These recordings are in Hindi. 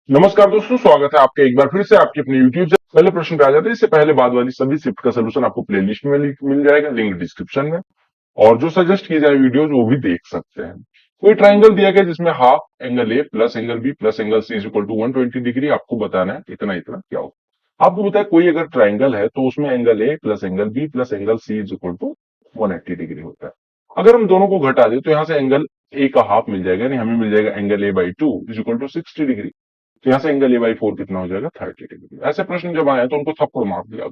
नमस्कार दोस्तों, स्वागत है आपका एक बार फिर से आपके अपने YouTube से। पहले प्रश्न पे आ जाते हैं। इससे पहले बाद वाली सभी शिफ्ट का सोल्यूशन आपको प्लेलिस्ट में मिल जाएगा, लिंक डिस्क्रिप्शन में। और जो सजेस्ट की जाए वीडियोज वो भी देख सकते हैं। कोई ट्राइंगल दिया गया जिसमें half angle A plus angle B plus angle C is equal to 120 degree. आपको बताना है इतना इतना क्या होगा। आपको बताया कोई अगर ट्राइंगल है तो उसमें angle A plus angle B plus angle C is equal to 180 degree होता है। अगर हम दोनों को घटा दें तो यहाँ से एंगल ए का हाफ मिल जाएगा, यानी हमें मिल जाएगा angle A by two is equal to 60 degree. तो यहाँ से एंगल ए बाई फोर कितना हो जाएगा, 30 डिग्री। ऐसे प्रश्न जब आए तो उनको थप्पड़ मार दिया।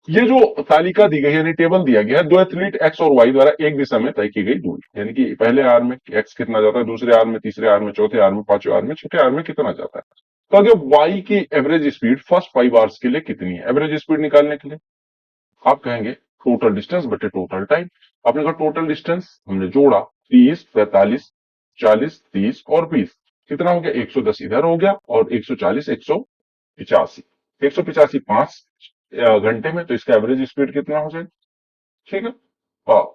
ये जो तालिका दी गई यानी टेबल दिया गया है, दो एथलीट एक्स और वाई द्वारा एक दिशा में तय की गई दूरी, यानी कि पहले आर में एक्स कितना जाता है, दूसरे आर में, तीसरे आर में, चौथे आर में, पांचवें आर में, छठे आर में कितना जाता है। तो आगे वाई की एवरेज स्पीड फर्स्ट 5 आवर्स के लिए कितनी है। एवरेज स्पीड निकालने के लिए आप कहेंगे टोटल डिस्टेंस बटे टोटल टाइम। आपने कहा टोटल डिस्टेंस हमने जोड़ा 30, 45, 40, 30 और 20 कितना हो गया, 110 इधर हो गया और 140, 185, 185 5 घंटे में। तो इसका एवरेज स्पीड कितना हो जाएगा, ठीक है।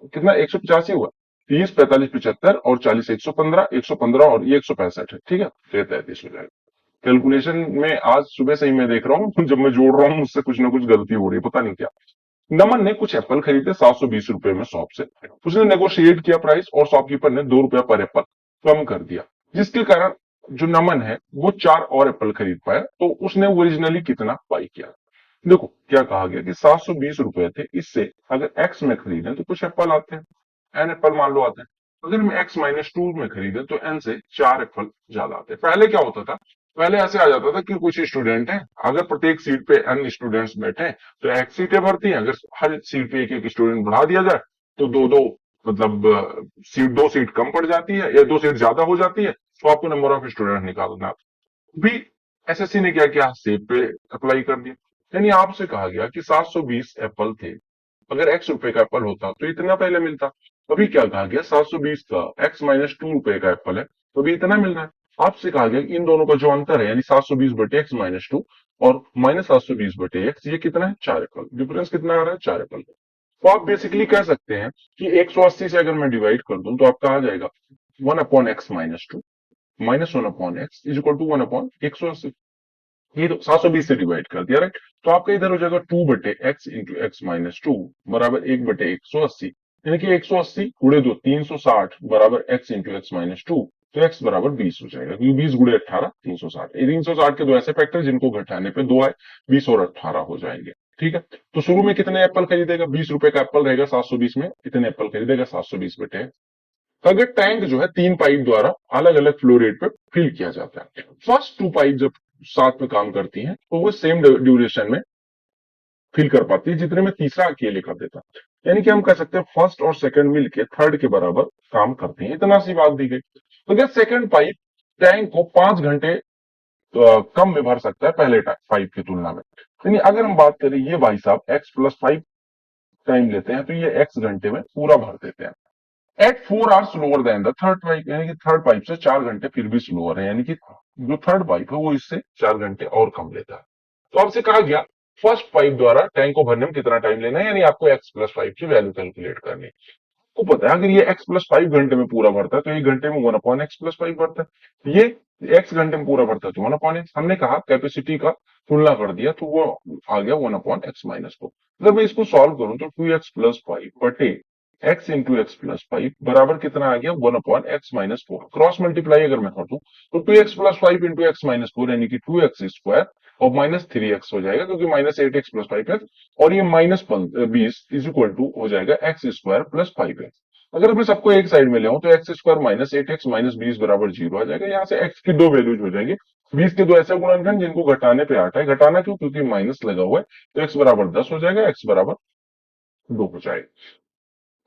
कितना 185 हुआ, 30, 45, 75 और 40, 115, 115 और ये 165 है, ठीक है। तो ये 33 हो जाएगा। कैलकुलेशन में आज सुबह से ही मैं देख रहा हूँ जब मैं जोड़ रहा हूँ मुझसे कुछ ना कुछ गलती हो रही है, पता नहीं क्या। नमन ने कुछ एप्पल खरीदे 720 रुपए में शॉप से। उसने नेगोशिएट किया प्राइस और शॉपकीपर ने 2 रुपया पर एप्पल कम कर दिया, जिसके कारण जो नमन है वो 4 और एप्पल खरीद पाया। तो उसने ओरिजिनली कितना बाई किया। देखो क्या कहा गया कि 720 रुपए थे, इससे अगर एक्स में खरीदें तो कुछ एप्पल आते हैं, एन एप्पल मान लो आते हैं। अगर हम एक्स माइनस टू में खरीदे तो एन से 4 एप्पल ज्यादा आते हैं। पहले क्या होता था, पहले ऐसे आ जाता था कि कुछ स्टूडेंट हैं, अगर प्रत्येक सीट पे एन स्टूडेंट्स बैठे हैं तो एक सीटें भरती हैं। अगर हर सीट पे एक एक स्टूडेंट बढ़ा दिया जाए तो दो दो मतलब सीट, 2 सीट कम पड़ जाती है या 2 सीट ज्यादा हो जाती है। तो आपको नंबर ऑफ स्टूडेंट निकालना भी। एसएससी ने क्या किया, सेब पे अप्लाई कर दिया। यानी आपसे कहा गया कि 720 एप्पल थे, अगर एक्स रुपए का एप्पल होता तो इतना पहले मिलता। अभी क्या कहा गया, 720 का एक्स माइनस टू रुपए का एप्पल है तो अभी इतना मिल रहा है। आपसे कहा गया कि इन दोनों का जो अंतर है यानी 720 बटे एक्स माइनस टू और माइनस 720 बटे एक्स, ये कितना है, 4 एप्पल। डिफरेंस कितना आ रहा है, 4 एप्पल। तो आप बेसिकली कह सकते हैं कि 180 से अगर मैं डिवाइड कर दूं तो आपका आ जाएगा 1/x-2 -1/x is equal to 1/180। ये तो 720 से डिवाइड कर दिया, राइट। तो आपका इधर हो जाएगा 2/x into x minus two बराबर 1/180। यानी कि 180 गुड़े 2 360 बराबर x into x minus two. तो x बराबर 20 हो जाएगा, क्योंकि 20 गुड़े 18 360। ये 360 के दो ऐसे फैक्टर जिनको घटाने पे दो आए, 20 और 18 हो जाएंगे, ठीक है। तो शुरू में कितने एप्पल खरीदेगा, 20 रुपए का एप्पल रहेगा 720 में, कितने एप्पल खरीदेगा, 720 बटे। अगर टैंक जो है 3 पाइप द्वारा अलग अलग फ्लो रेट पे फिल किया जाता है। फर्स्ट 2 पाइप जब साथ में काम करती हैं तो वो सेम ड्यूरेशन में फिल कर पाती है जितने में तीसरा अकेले कर देता है। यानी कि हम कह सकते हैं फर्स्ट और सेकंड मिलके थर्ड के बराबर काम करते हैं, इतना सी बात दी गई। तो अगर सेकंड पाइप टैंक को 5 घंटे कम में भर सकता है पहले पाइप की तुलना में। यानी अगर हम बात करें ये भाई साहब x+5 टाइम लेते हैं तो ये x घंटे में पूरा भर देते हैं। At 4 hours slower than the third pipe, यानी कि थर्ड पाइप से 4 घंटे फिर भी स्लोअर है, यानी कि जो थर्ड पाइप है वो इससे 4 घंटे और कम लेता है। तो आपसे कहा गया फर्स्ट पाइप द्वारा टैंक को भरने में कितना टाइम लेना है, यानी आपको x+5 की वैल्यू कैलकुलेट करनी है। आपको पता है अगर ये x+5 घंटे में पूरा भरता है तो 1 घंटे में 1/x+5 भरता है। ये x घंटे में पूरा भरता है तो 1/x। हमने कहा कैपेसिटी का तुलना कर दिया तो वो आ गया 1/x-4। अगर मैं इसको सॉल्व करूं तो 2x+5 बटे x इंटू एक्स प्लस 5 बराबर कितना आ गया, 1/x-4। क्रॉस मल्टीप्लाई अगर मैं कर दूं तो 2x+5 into x minus four यानी कि 2x² और -3x हो जाएगा, क्योंकि -8x+5x और ये -20 इज इक्वल टू हो जाएगा x² + 5x। अगर मैं सबको एक साइड में ले आऊं तो x² -8x -20 बराबर 0 आ जाएगा। यहाँ से x की दो वैल्यूज हो जाएंगे, 20 के दो ऐसे गुणनखंड जिनको घटाने पे 8 है। घटाना क्यों, क्योंकि माइनस लगा हुआ है। तो x बराबर 10 हो जाएगा, x बराबर 2 हो जाएगा।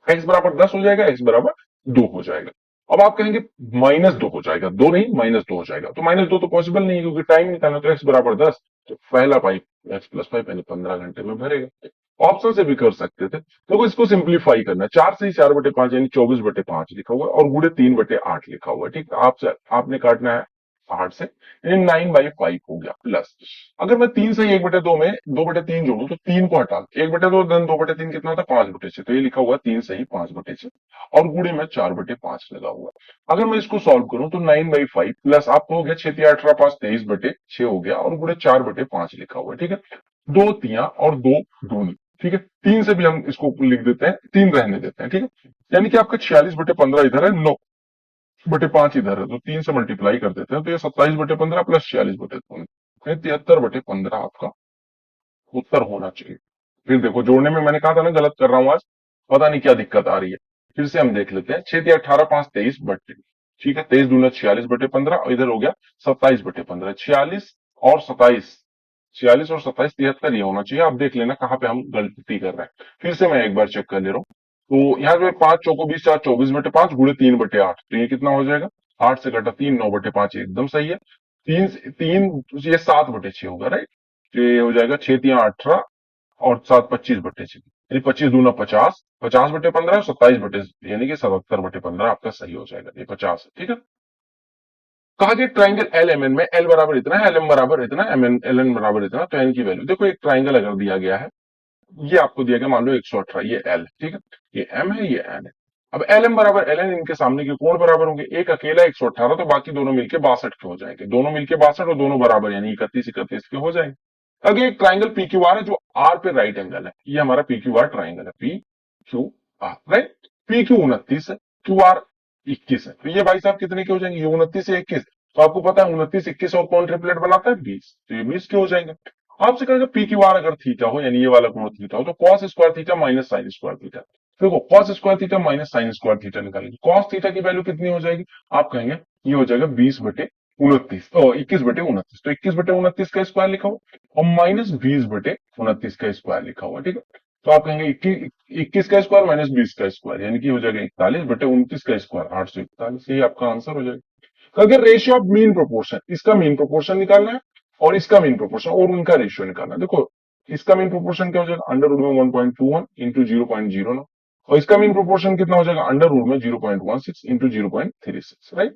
x बराबर 10 हो जाएगा, x बराबर 2 हो जाएगा। अब आप कहेंगे -2 हो जाएगा, 2 नहीं -2 हो जाएगा। तो -2 तो पॉसिबल नहीं है क्योंकि टाइम निकालना, तो x बराबर 10। तो पहला पाइप x+5 यानी 15 घंटे में भरेगा। ऑप्शन से भी कर सकते थे। देखो इसको सिंप्लीफाई करना है, 4 से ही 4/5 यानी 24/5 लिखा हुआ है और गुड़े 3/8 लिखा हुआ है, ठीक है। आपसे आपने काटना है 8 से, यानी 9/5 हो गया। प्लस अगर मैं 3 से 1/2 में 2/3 जोड़ू तो 3 को हटा 1/2 धन 2/3 कितना होता है 5/6, तो ये लिखा हुआ 3 से ही 5/6 और गुणे में 4/5 लगा हुआ। अगर मैं इसको सॉल्व करूं तो 9/5 प्लस आपको हो गया 6 18 5 23/6 हो गया और गुणे 4/5 लिखा हुआ है। ठीक है, दो तिया और दो दूनी। ठीक है, 3 से भी हम इसको लिख देते हैं, 3 रहने देते हैं। ठीक है, यानी कि आपका 46/15 इधर है, 9/5 इधर है, तो 3 से मल्टीप्लाई कर देते हैं तो ये 27/15 प्लस 46/2, 73/15 आपका उत्तर होना चाहिए। फिर देखो जोड़ने में मैंने कहा था ना गलत कर रहा हूं आज, पता नहीं क्या दिक्कत आ रही है। फिर से हम देख लेते हैं, 6 18 5 23/, ठीक है, 23 दूना 46/15 और इधर हो गया 27/15, 46 और 27 73 ये होना चाहिए। आप देख लेना कहाँ पे हम गलती कर रहे हैं। फिर से मैं एक बार चेक कर ले रहा हूँ, तो यहाँ पे 5 चौको 20 4 24/5 गुणे 3/8, तो ये कितना हो जाएगा, 8 से घटा 3 9/5, एकदम सही है। 3 ये 7/6 होगा, राइट, तो ये हो जाएगा 6 3 18 और 7 25/6, यानी 25 दूना 50, 50/15, 27 यानी कि 77/15 आपका सही हो जाएगा, ये 50 है। ठीक है, कहा गया ट्राइंगल एल एम एन में एल बराबर इतना है, एल एम बराबर इतना, एम एन एल एन बराबर इतना, तो एन की वैल्यू देखो, एक ट्राइंगल अगर दिया गया है, ये आपको दिया गया मान लो 118, ये एल है, ठीक है, ये एम है, ये एन है। अब एल एम बराबर एल एन, इनके सामने के कोण बराबर होंगे, एक अकेला 118, तो बाकी दोनों मिलके 62 के हो जाएंगे, दोनों मिलके 62 और दोनों बराबर यानी 31 31 के हो जाएंगे। अगर एक ट्राइंगल पी क्यू आर है जो आर पे राइट एंगल है, ये हमारा पी क्यू आर ट्राइंगल है, P Q are, right, P Q 29 है, क्यू आर 21 है, तो ये भाई साहब कितने के हो जाएंगे, ये 29 से 21, तो आपको पता है 29 21 और कौन ट्रिपलेट बनाता है 20, तो ये 20 के हो जाएंगे। आपसे कहेगा पी क्यू आर अगर थीटा हो, यानी ये वाला कोण थीटा हो, तो cos square theta minus sine square theta, देखो cos square theta minus sine square theta निकालेंगे, कॉस थीटा की वैल्यू कितनी हो जाएगी, आप कहेंगे ये हो जाएगा 20/29, 21/29, तो 21/29 का स्क्वायर लिखा हुआ और माइनस 20/29 का स्क्वायर लिखा हुआ। ठीक है, तो आप कहेंगे 21 का स्क्वायर माइनस 20 का स्क्वायर, यानी कि हो जाएगा 41/29 का स्क्वायर, 841, ये आपका आंसर हो जाएगा। तो अगर रेशियो ऑफ मीन प्रोपोर्शन, इसका मीन प्रोपोर्शन निकालना है और इसका मीन प्रोपोर्शन और उनका रेशियो निकालना है। देखो इसका मीन प्रोपोर्शन क्या हो जाएगा, अंडर रूट में 1.21 इंटू 0.09, और इसका मीन प्रोपोर्शन कितना हो जाएगा, अंडर रूट में 0.16 इंटू 0.36, राइट।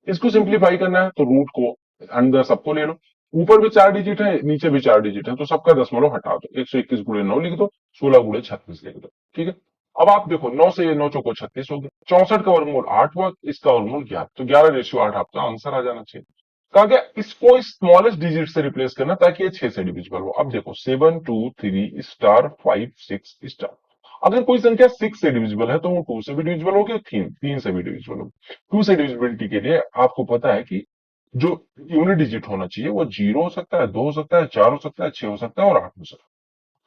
इसको सिंप्लीफाई करना है तो रूट को अंदर सबको ले लो, ऊपर भी 4 डिजिट है नीचे भी 4 डिजिट है, तो सबका दशमलव हटा दो, 121 गुणे 9 लिख दो, 16 गुणे 36 लिख दो। ठीक है, अब आप देखो 9 से 9 चौको 36 हो गया, 64 का वर्गमूल 8 हुआ, इसका वर्गमूल 11, तो 11/8 आपका आंसर आ जाना चाहिए। कहा गया इसको स्मॉलेस्ट डिजिट से रिप्लेस करना ताकि ये 6 से डिविजिबल हो। अब देखो 7 2 3 स्टार 5 6 स्टार, अगर कोई संख्या 6 से डिविजिबल है तो वो 2 से भी डिविजिबल होगी, 3 से भी डिविजिबल होगी। 2 से डिविजिबिलिटी के लिए आपको पता है कि जो यूनिट डिजिट होना चाहिए वो 0 हो सकता है, 2 हो सकता है, 4 हो सकता है, 6 हो सकता है और 8 हो सकता है।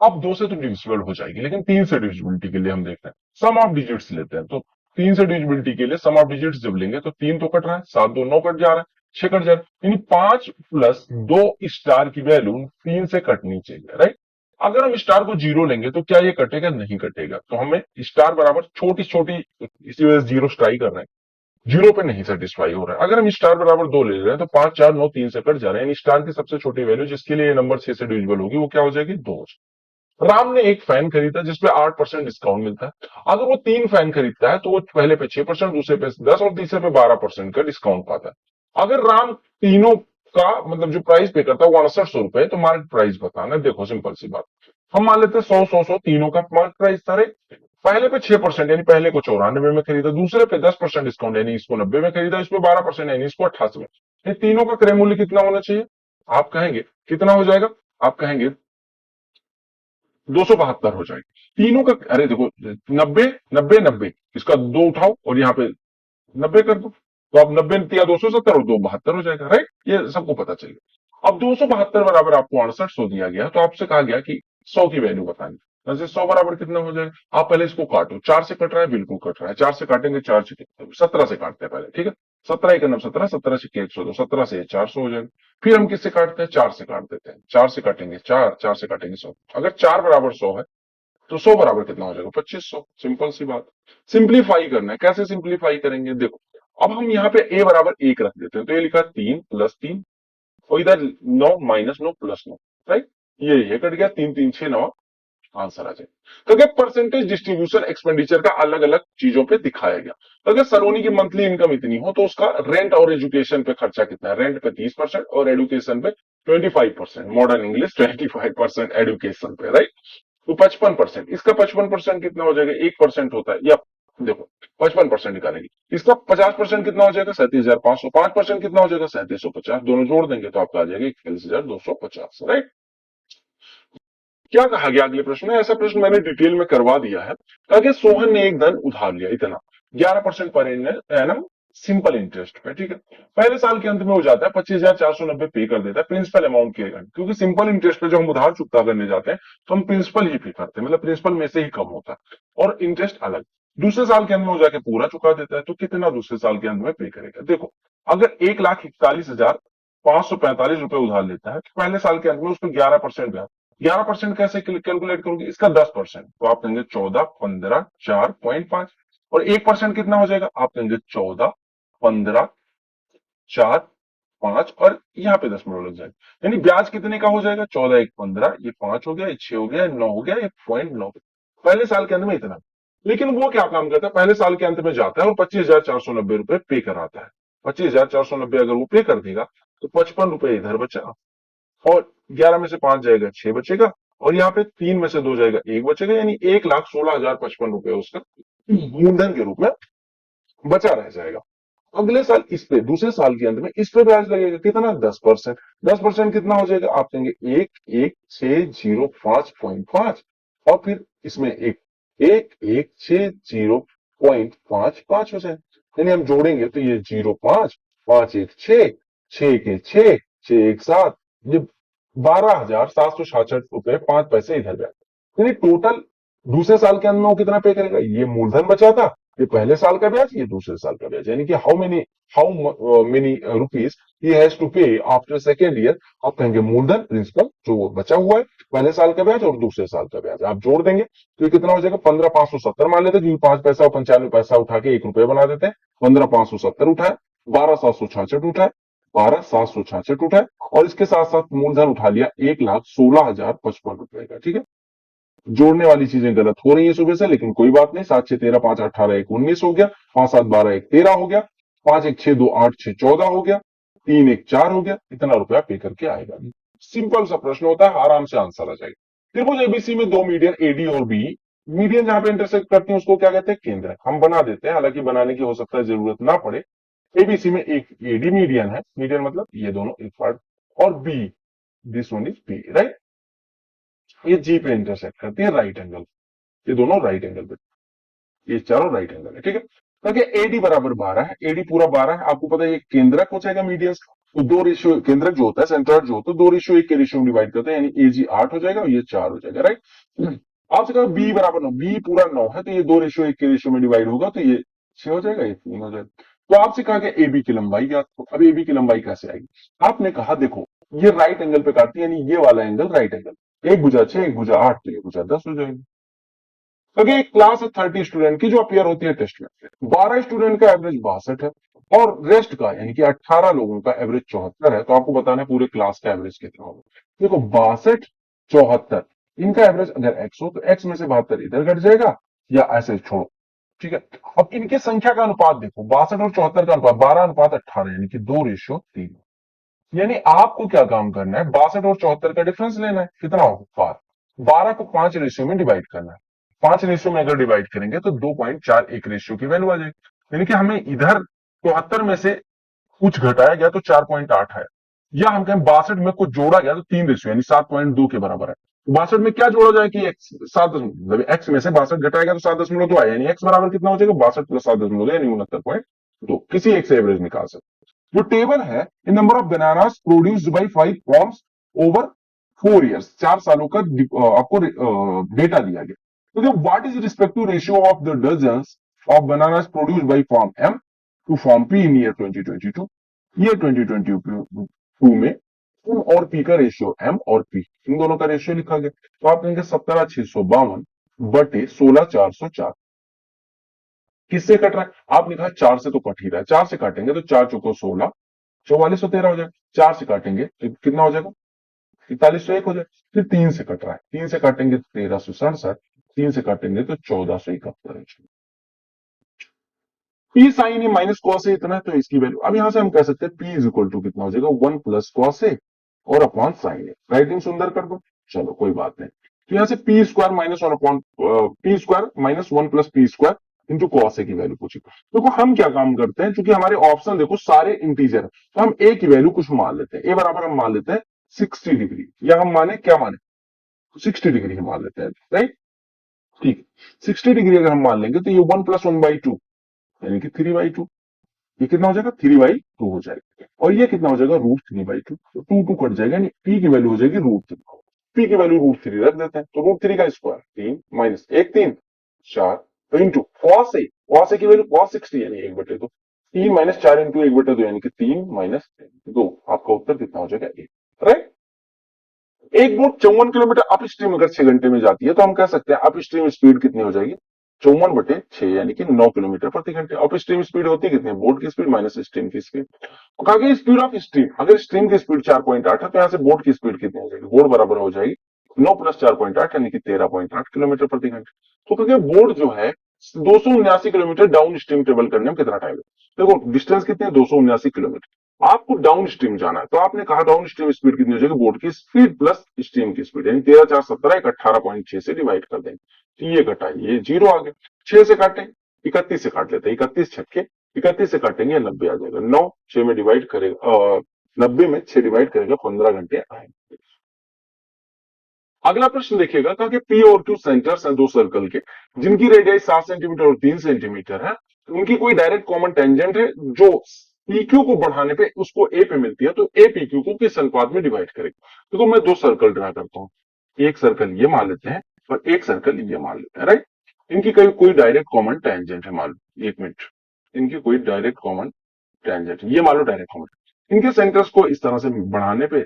अब 2 से तो डिविजिबल हो जाएगी, लेकिन 3 से डिविजिबिलिटी के लिए हम देखते हैं, सम ऑफ डिजिट्स लेते हैं, तो 3 से डिविजिबिलिटी के लिए सम ऑफ डिजिट्स जब लेंगे तो 3 तो कट रहा है, 7 2 9 कट जा रहा है, 6 कट जा रहा है, यानी 5 प्लस 2 स्टार की वैल्यू 3 से कटनी चाहिए, राइट। अगर हम स्टार को 0 लेंगे तो क्या ये कटेगा, नहीं कटेगा, तो हमें स्टार बराबर छोटी छोटी, इसी वजह से 0 स्ट्राइक कर रहे हैं, 0 पे नहीं सेटिस्फाई हो रहा है। अगर हम स्टार बराबर 2 ले रहे हैं तो 5 4 9 3 से कट जा रहे हैं, यानी स्टार की सबसे छोटी वैल्यू जिसके लिए ये नंबर 6 से डिविजिबल होगी वो क्या हो जाएगी, 2। राम ने एक फैन खरीदा जिसपे 8% डिस्काउंट मिलता है, अगर वो 3 फैन खरीदता है तो वो पहले पे 6%, दूसरे पे 10 और तीसरे पे 12% का डिस्काउंट पाता है। अगर राम तीनों का मतलब जो प्राइस पे करता है वो 6800 रुपए, तो मार्केट प्राइस बताना है। देखो सिंपल सी बात, हम मान लेते हैं 100 तीनों का मार्केट प्राइस था, पहले पे 6% यानी पहले को 94 में खरीदा, दूसरे पे 10% डिस्काउंट यानी इसको 90 में खरीदा, इसमें 12% यानी इसको 88 में, ये तीनों का क्रय मूल्य कितना होना चाहिए, आप कहेंगे कितना हो जाएगा, आप कहेंगे 272 हो जाएगी तीनों का। अरे देखो 90 90 90, इसका 2 उठाओ और यहाँ पे 90 कर दो, तो अब 90 या 270 और 272 हो जाएगा, राइट, ये सबको पता चलेगा। अब 272 बराबर आपको 6800 दिया गया, तो आपसे कहा गया कि 100 की वैल्यू बतानी, जैसे 100 बराबर कितना हो जाएगा, आप पहले इसको काटो, 4 से कट रहा है, बिल्कुल कट रहा है, 4 से काटेंगे, 4 से 17 से काटते हैं पहले, ठीक है, 17 एक 17, 17 से 102, 17 से 400 हो जाएगा। फिर हम किससे काटते हैं, 4 से काट देते हैं, 4 से काटेंगे 4, 4 से काटेंगे 100, अगर 4 बराबर 100 है तो 100 बराबर कितना हो जाएगा, 2500, सिंपल सी बात। सिंप्लीफाई करना है, कैसे सिंप्लीफाई करेंगे, देखो अब हम यहाँ पे a बराबर 1 रख देते हैं, तो ये लिखा 3 प्लस 3 और इधर 9 माइनस 9 प्लस 9, राइट, ये कट गया, 3 3 6 9 आंसर आ जाएगा। तो क्या परसेंटेज डिस्ट्रीब्यूशन एक्सपेंडिचर का अलग अलग चीजों पे दिखाया गया। तो अगर सलोनी की मंथली इनकम इतनी हो तो उसका रेंट और एजुकेशन पे खर्चा कितना है, रेंट पे 30% और एजुकेशन पे 25%, मॉडर्न इंग्लिश 25% एजुकेशन पे, राइट। तो 55%, इसका 55% कितना हो जाएगा, 1% होता है, या देखो 55% निकालेंगे, इसका 50% कितना हो जाएगा, 37,500, 5% कितना हो जाएगा, 3750, दोनों जोड़ देंगे तो आपका आ जाएगा 41,250, राइट। क्या कहा गया अगले प्रश्न में, ऐसा प्रश्न मैंने डिटेल में करवा दिया है। कहा कि सोहन ने एक धन उधार लिया, इतना 11% पर एनम सिंपल इंटरेस्ट पे, ठीक है। पहले साल के अंत में हो जाता है 25,490 पे कर देता है प्रिंसिपल अमाउंट के, क्योंकि सिंपल इंटरेस्ट पे जो हम उधार चुकता करने जाते हैं तो हम प्रिंसिपल ही पे करते हैं, मतलब प्रिंसिपल में से ही कम होता है और इंटरेस्ट अलग। दूसरे साल के अंत में हो जाके पूरा चुका देता है, तो कितना दूसरे साल के अंत में पे करेगा, देखो अगर 1,41,545 रुपए उधार लेता है तो पहले साल के अंत में उसको 11% ब्याज, 11% कैसे कैलकुलेट करोगे, इसका 10%, तो आप कहेंगे 14, 15, 4.5, और 1% कितना हो जाएगा, आप कहेंगे 14, 15, 4, 5, और यहाँ पे दशमलव लग जाएगा, यानी ब्याज कितने का हो जाएगा, 14, 1, 15, ये 5 हो गया, ये 6 हो गया, ये 9 हो गया, ये 0.9, पहले साल के अंत में इतना। लेकिन वो क्या काम करता है, पहले साल के अंत में जाता है और 25,490 रुपए पे कराता है, 25,490 अगर वो पे कर देगा तो 55 रुपए इधर बचा, और 11 में से 5 जाएगा 6 बचेगा, और यहाँ पे 3 में से 2 जाएगा 1 बचेगा, यानी 1,16,055 रुपए उसका मूलधन के रूप में बचा रह जाएगा। अगले साल इस पे, दूसरे साल के अंत में इस पे ब्याज लगेगा, कितना, 10%, 10% कितना हो जाएगा, आप कहेंगे 1,1,605.5, और फिर इसमें एक 1,1,605.5 हो जाए, यानी हम जोड़ेंगे तो ये 0,5, 5 1 6, 6 के 6, 6 1 7, ये 12,766 रुपए 5 पैसे इधर ब्याज, यानी टोटल दूसरे साल के अंत में वो कितना पे करेगा, ये मूलधन बचा था, ये पहले साल का ब्याज, ये दूसरे साल का ब्याज, यानी कि how many rupees he has to pay after second year. आप कहेंगे मूलधन प्रिंसिपल जो बचा हुआ है, पहले साल का ब्याज और दूसरे साल का ब्याज, आप जोड़ देंगे तो ये कितना हो जाएगा, 15,570 मान लेते, क्योंकि 5 पैसा और 95 पैसा उठा के 1 रुपये बना देते हैं, 15,570 उठाए, 12,766 उठाए, 12,766 उठाए, और इसके साथ साथ मूलधन उठा लिया 1,16,055 रुपए का, ठीक है। जोड़ने वाली चीजें गलत हो रही है सुबह से, लेकिन कोई बात नहीं, 7 6 13, 5 18 1 19 हो गया, 5 7 12 1 13 हो गया, 5 1 6 2 8 6 14 हो गया, 3 1 4 हो गया, इतना रुपया पे करके आएगा। सिंपल सा प्रश्न होता है, आराम से आंसर आ जाएगा। त्रिभुज एबीसी में दो मीडियन एडी और बी, मीडियन जहां पे इंटरसेक्ट करती है उसको क्या कहते हैं, केंद्र, हम बना देते हैं, हालांकि बनाने की हो सकता है जरूरत ना पड़े। एबीसी में एक एडी मीडियन है, मीडियन मतलब ये दोनों एक पार्ट, और B, this one is B, right, ये जी पे इंटरसेक्ट करती है राइट एंगल, ये दोनों राइट एंगल पे, ये चारों राइट एंगल है, ठीक है। तो एडी बराबर 12 है, एडी पूरा 12 है, आपको पता है ये केंद्रक हो जाएगा मीडियन, तो दो रेशियो, केंद्रक जो होता है सेंट्रॉइड जो होता है 2:1 के रेशियो में डिवाइड करते हैं, यानी एजी 8 हो जाएगा और ये 4 हो जाएगा, राइट। आपसे कहा बी बराबर 9, बी पूरा 9 है, तो ये 2:1 के रेशियो में डिवाइड होगा, तो ये 6 हो जाएगा, ये 3 हो जाएगा। तो आपसे कहा गया एबी की लंबाई ज्ञात करो, अब एबी की लंबाई कैसे आएगी, आपने कहा देखो ये राइट एंगल पे काटती है, यानी ये वाला एंगल राइट एंगल, एक भुजा 6 एक भुजा 8, तो ये भुजा 10 हो जाएगी। क्योंकि एक क्लास है 30 स्टूडेंट की जो अपियर होती है टेस्ट में, 12 स्टूडेंट का एवरेज 62 है, और रेस्ट का यानी कि 18 लोगों का एवरेज 74 है, तो आपको बताना है पूरे क्लास का एवरेज कितना होगा। देखो 62 74, इनका एवरेज अगर एक्स हो तो एक्स में से 72 इधर घट जाएगा, या ऐसे छोड़ो, ठीक है। अब इनके संख्या का अनुपात देखो, 62 और 74 का अनुपात 12:18, यानी कि 2:3, यानी आपको क्या काम करना है, 62 और 74 का डिफरेंस लेना है, कितना होगा 12 को 5 रेशियो में डिवाइड करना है, 5 रेशियो में अगर डिवाइड करेंगे तो 2.41 रेशियो की वैल्यू आ जाएगी, यानी कि हमें इधर 74 में से कुछ घटाया गया तो 4.8 है, या हम कहें 62 में कुछ जोड़ा गया तो 3 रेशियो यानी 7.2 के बराबर है। 62 में क्या जोड़ा जाए कि एक्स 7, मतलब एक्स में से 62 घटाया गया तो 7.2 आया, यानी एक्स बराबर कितना हो जाएगा, 62 प्लस 7.2 यानी 69.2, किसी एक से एवरेज निकाल सकते। जो टेबल है, in number of bananas produced by 5 farms over 4 years, 4 सालों का आपको डेटा दिया गया, तो what is respective ratio of the dozens of bananas produced by farm M to farm P in year 2022, year 2022 में एम और पी का रेशियो, एम और पी इन दोनों का रेशियो लिखा गया, तो आप कहेंगे 17,652 बटे 16,404, किससे कट रहा है, आपने कहा 4 से तो कट ही रहा है, 4 से काटेंगे तो 4 चौको 16, 4413 हो जाएगा, 4 से काटेंगे तो कितना हो जाएगा 4101 हो जाए। फिर 3 से कट रहा है, 3 से काटेंगे तो 1367, 3 से काटेंगे तो 1471। P sign A minus cos A इतना है, तो इसकी वैल्यू अब यहां से हम कह सकते हैं पी इज इक्वल टू कितना हो जाएगा, 1 प्लस कॉस ए और अपॉन साइन ए। राइटिंग सुंदर कर दो, चलो कोई बात नहीं। तो यहां से P square minus one upon P square minus 1 plus P square into cos A की वैल्यू पूछी। देखो हम क्या काम करते हैं, क्योंकि हमारे ऑप्शन देखो सारे इंटीजर है, तो हम ए की वैल्यू कुछ मान लेते हैं। ए बराबर हम मान लेते हैं 60 डिग्री, या हम माने क्या माने, 60 डिग्री हम मान लेते हैं, राइट। ठीक, 60 डिग्री अगर हम मान लेंगे तो ये 1 + 1/2 यानी कि 3/2, ये कितना हो जाएगा 3/2 हो जाएगा। और ये कितना हो जाएगा √3/2, तो 2 कट जाएगा, यानी पी की वैल्यू हो जाएगी √3। पी की वैल्यू √3 रख देते हैं, तो √3 का स्क्वायर 3 माइनस 1 3 4, तो इंटू कॉस ए की वैल्यू cos 60 यानी 1/2, 3 माइनस 4 इंटू 1/2 यानी कि 3 माइनस 2। आपका उत्तर कितना हो जाएगा 1, राइट। एक बोट 54 किलोमीटर अप स्ट्रीम अगर 6 घंटे में जाती है, तो हम कह सकते हैं अप स्ट्रीम स्पीड कितनी हो जाएगी, 54/6 यानी कि 9 किलोमीटर प्रति घंटे। अप स्ट्रीम स्पीड होती है कितनी, बोट की स्पीड माइनस स्ट्रीम की स्पीड। कहा गया स्पीड ऑफ स्ट्रीम, अगर स्ट्रीम की स्पीड 4.8 है, तो यहां से बोट की स्पीड कितनी हो जाएगी, बोट बराबर हो जाएगी 9 + 4.8 यानी कि 13.8 किलोमीटर प्रति घंटे। तो क्योंकि बोट जो है 279 किलोमीटर डाउन स्ट्रीम ट्रेवल करने में कितना टाइम है, देखो डिस्टेंस कितनी है 279 किलोमीटर, आपको डाउन स्ट्रीम जाना है, तो आपने कहा डाउन स्ट्रीम स्पीड कितनी हो जाएगी, बोट की स्पीड प्लस स्ट्रीम की स्पीड, यानी 13 4 17 एक 18.6 से डिवाइड कर देंगे, तो ये कटा, ये 0 आ गया। 6 से काटे, 31 से काट लेते हैं, 31 छक्के 31 से काटेंगे 90 आ जाएगा, 9 6 में डिवाइड करेगा, 90 में 6 डिवाइड करेगा 15 घंटे आएंगे। अगला प्रश्न देखिएगा, कहा कि पी और क्यू सेंटर्स हैं दो सर्कल के, जिनकी रेडियस 7 सेंटीमीटर और 3 सेंटीमीटर है, उनकी कोई डायरेक्ट कॉमन टेंजेंट है जो पीक्यू को बढ़ाने पे उसको ए पे मिलती है, तो ए पीक्यू को किस अनुपात में डिवाइड करेगा। देखो मैं दो सर्कल ड्रा करता हूं, एक सर्कल ये मान लेते हैं और एक सर्कल ये मान लेते हैं, राइट। इनकी कोई डायरेक्ट कॉमन टेंजेंट है, मान लो, एक मिनट, इनकी कोई डायरेक्ट कॉमन टेंजेंट, ये मान लो डायरेक्ट कॉमन, इनके सेंटर्स को इस तरह से बढ़ाने पे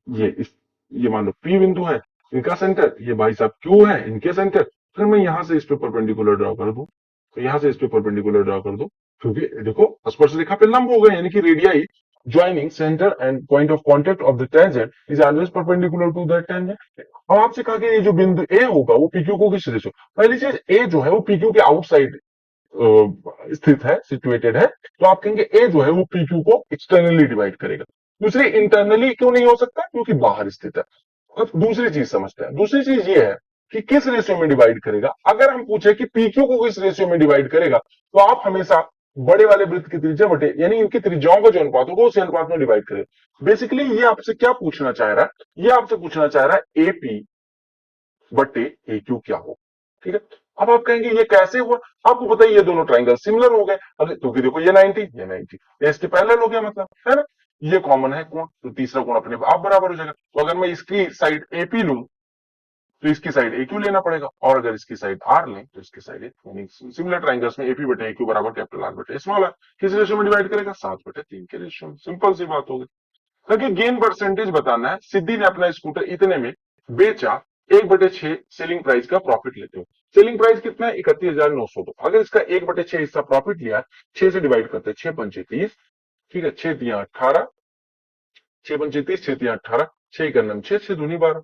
ये इस ये मान लो पी बिंदु है, इनका सेंटर, ये भाई साहब क्यू है, इनके सेंटर। फिर मैं यहां से इस पे परपेंडिकुलर ड्रॉ कर दूं, तो यहां से इस पे परपेंडिकुलर ड्रॉ कर दूं, क्योंकि देखो स्पर्श रेखा पे लंब हो गए, यानी कि radii joining centre and point of contact of the tangent is always perpendicular to that tangent. अब आपसे कहा कि ये जो बिंदु ए होगा वो पीक्यू को किस रेशियो, पहली चीज ए जो है वो पीक्यू के आउटसाइड स्थित है, सिचुएटेड है, तो आप कहेंगे ए जो है वो पीक्यू को एक्सटर्नली डिवाइड करेगा। दूसरी इंटरनली क्यों नहीं हो सकता, क्योंकि बाहर स्थित है। अब दूसरी चीज समझते हैं, दूसरी चीज ये है कि किस रेशियो में डिवाइड करेगा। अगर हम पूछे कि पीक्यू को किस रेशियो में डिवाइड करेगा, तो आप हमेशा बड़े वाले वृत्त की त्रिज्या बटे यानी इनकी त्रिज्याओं का जो अनुपात होगा उसी अनुपात में डिवाइड करेगा। बेसिकली ये आपसे क्या पूछना चाह रहा है, ये आपसे पूछना चाह रहा है एपी बटे ए क्यू क्या हो, ठीक है। अब आप कहेंगे ये कैसे हुआ, आपको पता है ये दोनों ट्राइंगल सिमिलर हो गए, अगर क्योंकि देखो ये 90 ये 90 ये इसके पैरेलल हो गया, मतलब है ना, ये कॉमन है कोण, तो तीसरा कोण अपने आप बराबर हो जाएगा। तो अगर मैं इसकी साइड एपी लूं तो इसकी साइड ए क्यू लेना पड़ेगा, और अगर इसकी साइड आर लें तो इसकी साइड यानी सिमिलर ट्राइंगल्स में एपी बटे ए क्यू बराबर कैपिटल आर बटे स्मॉल आर, किस रेशियो में डिवाइड करेगा 7/3 के रेशियो में। सिंपल सी बात होगी। क्योंकि गेन परसेंटेज बताना है, सिद्धि ने अपना स्कूटर इतने में बेचा, 1/6 सेलिंग प्राइस का प्रॉफिट लेते हो। सेलिंग प्राइस कितना है 31,902, अगर इसका 1/6 हिस्सा प्रॉफिट लिया, 6 से डिवाइड करते हैं, 6 पंचे 30, ठीक है, 6 तिया 18, 6 पंचे 30, 6 तिया 18, 6 का नम 6, 6 दूनी 12,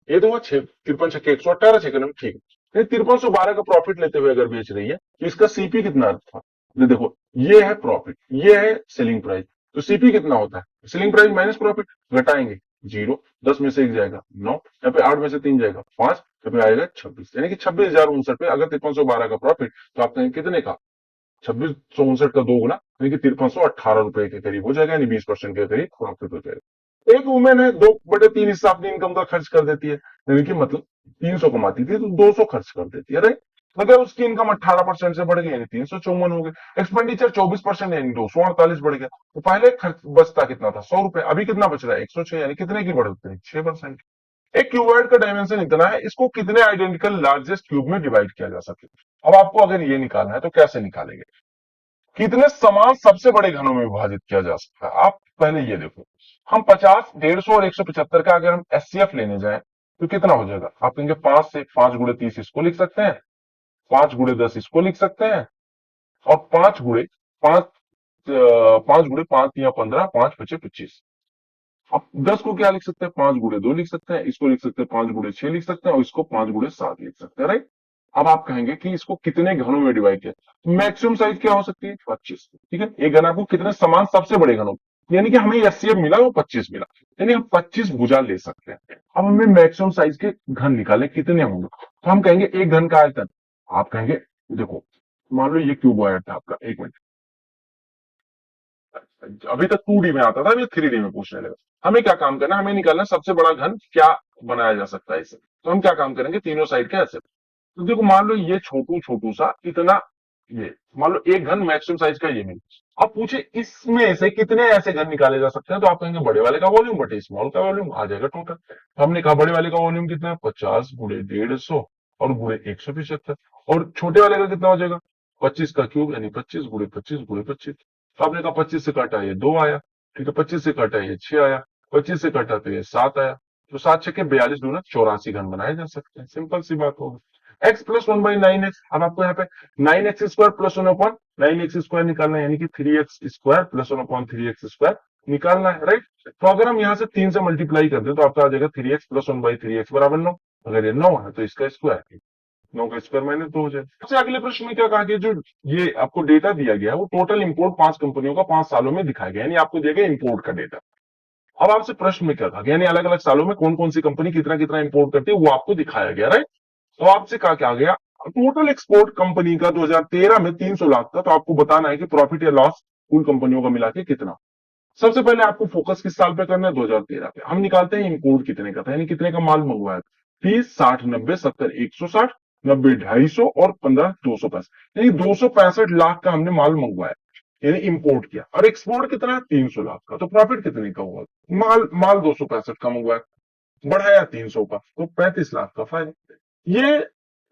ये तो हुआ 6 53 छक्के 118, 6 का नम, ठीक है। 5312 का प्रॉफिट लेते हुए अगर बेच रही है, तो इसका सीपी कितना था, ये देखो, ये है प्रॉफिट, ये है सेलिंग प्राइस, तो सीपी कितना होता है, सेलिंग प्राइस माइनस प्रॉफिट, घटाएंगे 0, 10 में से 1 जाएगा 9, यहाँ पे 8 में से 3 जाएगा 5, यहाँ पे आएगा 26, यानी कि 26,059 पे अगर 5312 का प्रॉफिट, तो आप कहेंगे कितने का, 2659 का 2 गुना, यानी कि 5318 रुपए के करीब हो जाएगा, यानी 20% के करीब प्रॉफिट हो जाएगा। एक वुमेन है 2/3 हिस्सा अपनी इनकम का खर्च कर देती है, यानी कि मतलब 300 कमाती थी तो 200 खर्च कर देती है, राइट। अगर उसकी इनकम 18% से बढ़ गई यानी 354 हो गए, एक्सपेंडिचर 24% यानी 248 बढ़ गया, तो पहले खर्च बचता कितना था 100 रुपए, अभी कितना बच रहा है 106, यानी कितने की बढ़ोतरी 6%। एक क्यूबॉइड का डायमेंशन इतना है, इसको कितने आइडेंटिकल लार्जेस्ट क्यूब में डिवाइड किया जा सकता है। अब आपको अगर ये निकालना है तो कैसे निकालेंगे, कितने समान सबसे बड़े घनों में विभाजित किया जा सकता है। आप पहले ये देखो, हम 50 150 और 175 का अगर हम एचसीएफ लेने जाएं तो कितना हो जाएगा, आप कहेंगे 5 से 5 गुणे 30 इसको लिख सकते हैं, 5 गुणे 10 इसको लिख सकते हैं, और 5 गुणे 5 5 गुणे 5 या 15, 5 बचे 25, अब 10 को क्या लिख सकते हैं, 5 गुणे 2 लिख सकते हैं, इसको लिख सकते हैं 5 गुणे 6 लिख सकते हैं, और इसको 5 गुणे 7 लिख सकते हैं, राइट। अब आप कहेंगे कि इसको कितने घनों में डिवाइड किया, मैक्सिमम साइज क्या हो सकती है, 25। ठीक है, एक घन आपको कितने समान सबसे बड़े घनों, यानी कि हमें एचसीएफ मिला वो 25 मिला, यानी हम 25 भुजा ले सकते हैं। अब हमें मैक्सिमम साइज के घन निकाले कितने होंगे, तो हम कहेंगे एक घन का आयतन, आप कहेंगे देखो मान लो ये क्यूबॉइड था आपका, एक मिनट, अभी तक 2D में आता था, अभी 3D में पूछने लगा। हमें क्या काम करना है, हमें निकालना है सबसे बड़ा घन क्या बनाया जा सकता है इसे, तो हम क्या काम करेंगे, तीनों साइड के ऐसे, तो देखो मान लो ये छोटू छोटू सा इतना, ये मान लो एक घन मैक्सिमम साइज का ये मिला। अब पूछे इसमें से कितने ऐसे घन निकाले जा सकते हैं, तो आप कहेंगे बड़े वाले का वॉल्यूम बटे स्मॉल का वॉल्यूम आ जाएगा टोटल। तो हमने कहा बड़े वाले का वॉल्यूम कितना है, 50 गुणे 150 और गुणे 175, और छोटे वाले का कितना हो जाएगा, 25 का क्यूब यानी 25 गुणे 25 गुणे 25। तो आपने कहा 25 से काटा ये 2 आया, ठीक है, 25 से काटा ये 6 आया, 25 से काटा तो ये 7 आया, तो 7 छके 42 दूना 84 घन बनाए जा सकते हैं, सिंपल सी बात होगी। एक्स प्लस 1/9x, अब आपको यहाँ पे 9x² प्लस 1/9x² निकालना है, यानी कि 3x² प्लस 1/3x² निकालना है, राइट। तो अगर हम यहाँ से 3 से मल्टीप्लाई कर दे तो आपका आ जाएगा 3x प्लस 1/3x बराबर 9। अगर ये 9 है तो इसका स्क्वायर, 9 का स्क्वायर माइनस 2 हो जाए। सबसे अगले प्रश्न में क्या कहा गया, जो ये आपको डेटा दिया गया है वो टोटल इंपोर्ट 5 कंपनियों का 5 सालों में दिखाया गया, यानी आपको दिया गया इंपोर्ट का डेटा। अब आपसे प्रश्न में क्या कहा गया, यानी अलग अलग सालों में कौन कौन सी कंपनी कितना कितना इंपोर्ट करती है वो आपको दिखाया गया, राइट। तो आपसे कहा क्या गया, टोटल एक्सपोर्ट कंपनी का 2013 में 300 लाख था, तो आपको बताना है कि प्रॉफिट या लॉस कुल कंपनियों का मिला के कितना। सबसे पहले आपको फोकस किस साल पे करना है, 2013 पे। हम निकालते हैं इंपोर्ट कितने का था, यानी कितने का माल मंगवाया, 30, 60, 90, 70, 160, 90, 250 और 15, 265, यानी 265 लाख का हमने माल मंगवाया, यानी इंपोर्ट किया। और एक्सपोर्ट कितना है, 300 लाख का, तो प्रॉफिट कितने का हुआ, माल माल 265 का मंगवाया, बढ़ाया 300 का, तो 35 लाख का फायदा। ये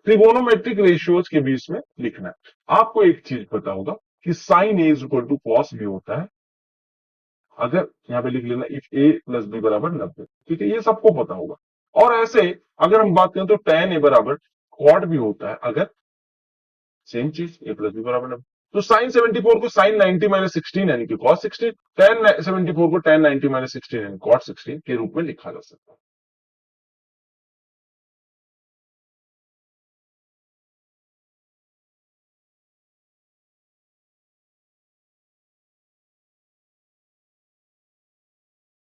ट्रिगोनोमेट्रिक रेशियोज के बीच में लिखना है। आपको एक चीज पता होगा कि sine A is equal to cos B होता है, अगर यहां पे लिख लेना इफ ए प्लस बी बराबर 90, ठीक है, ये सबको पता होगा। और ऐसे अगर हम बात करें तो tan ए बराबर कॉट भी होता है, अगर सेम चीज ए प्लस बी बराबर 90। तो साइन 74 को साइन 90 माइनस 16 यानी कि कॉस 16, tan 74 को tan 90 माइनस 16 यानी कॉट 16 के रूप में लिखा जा सकता है।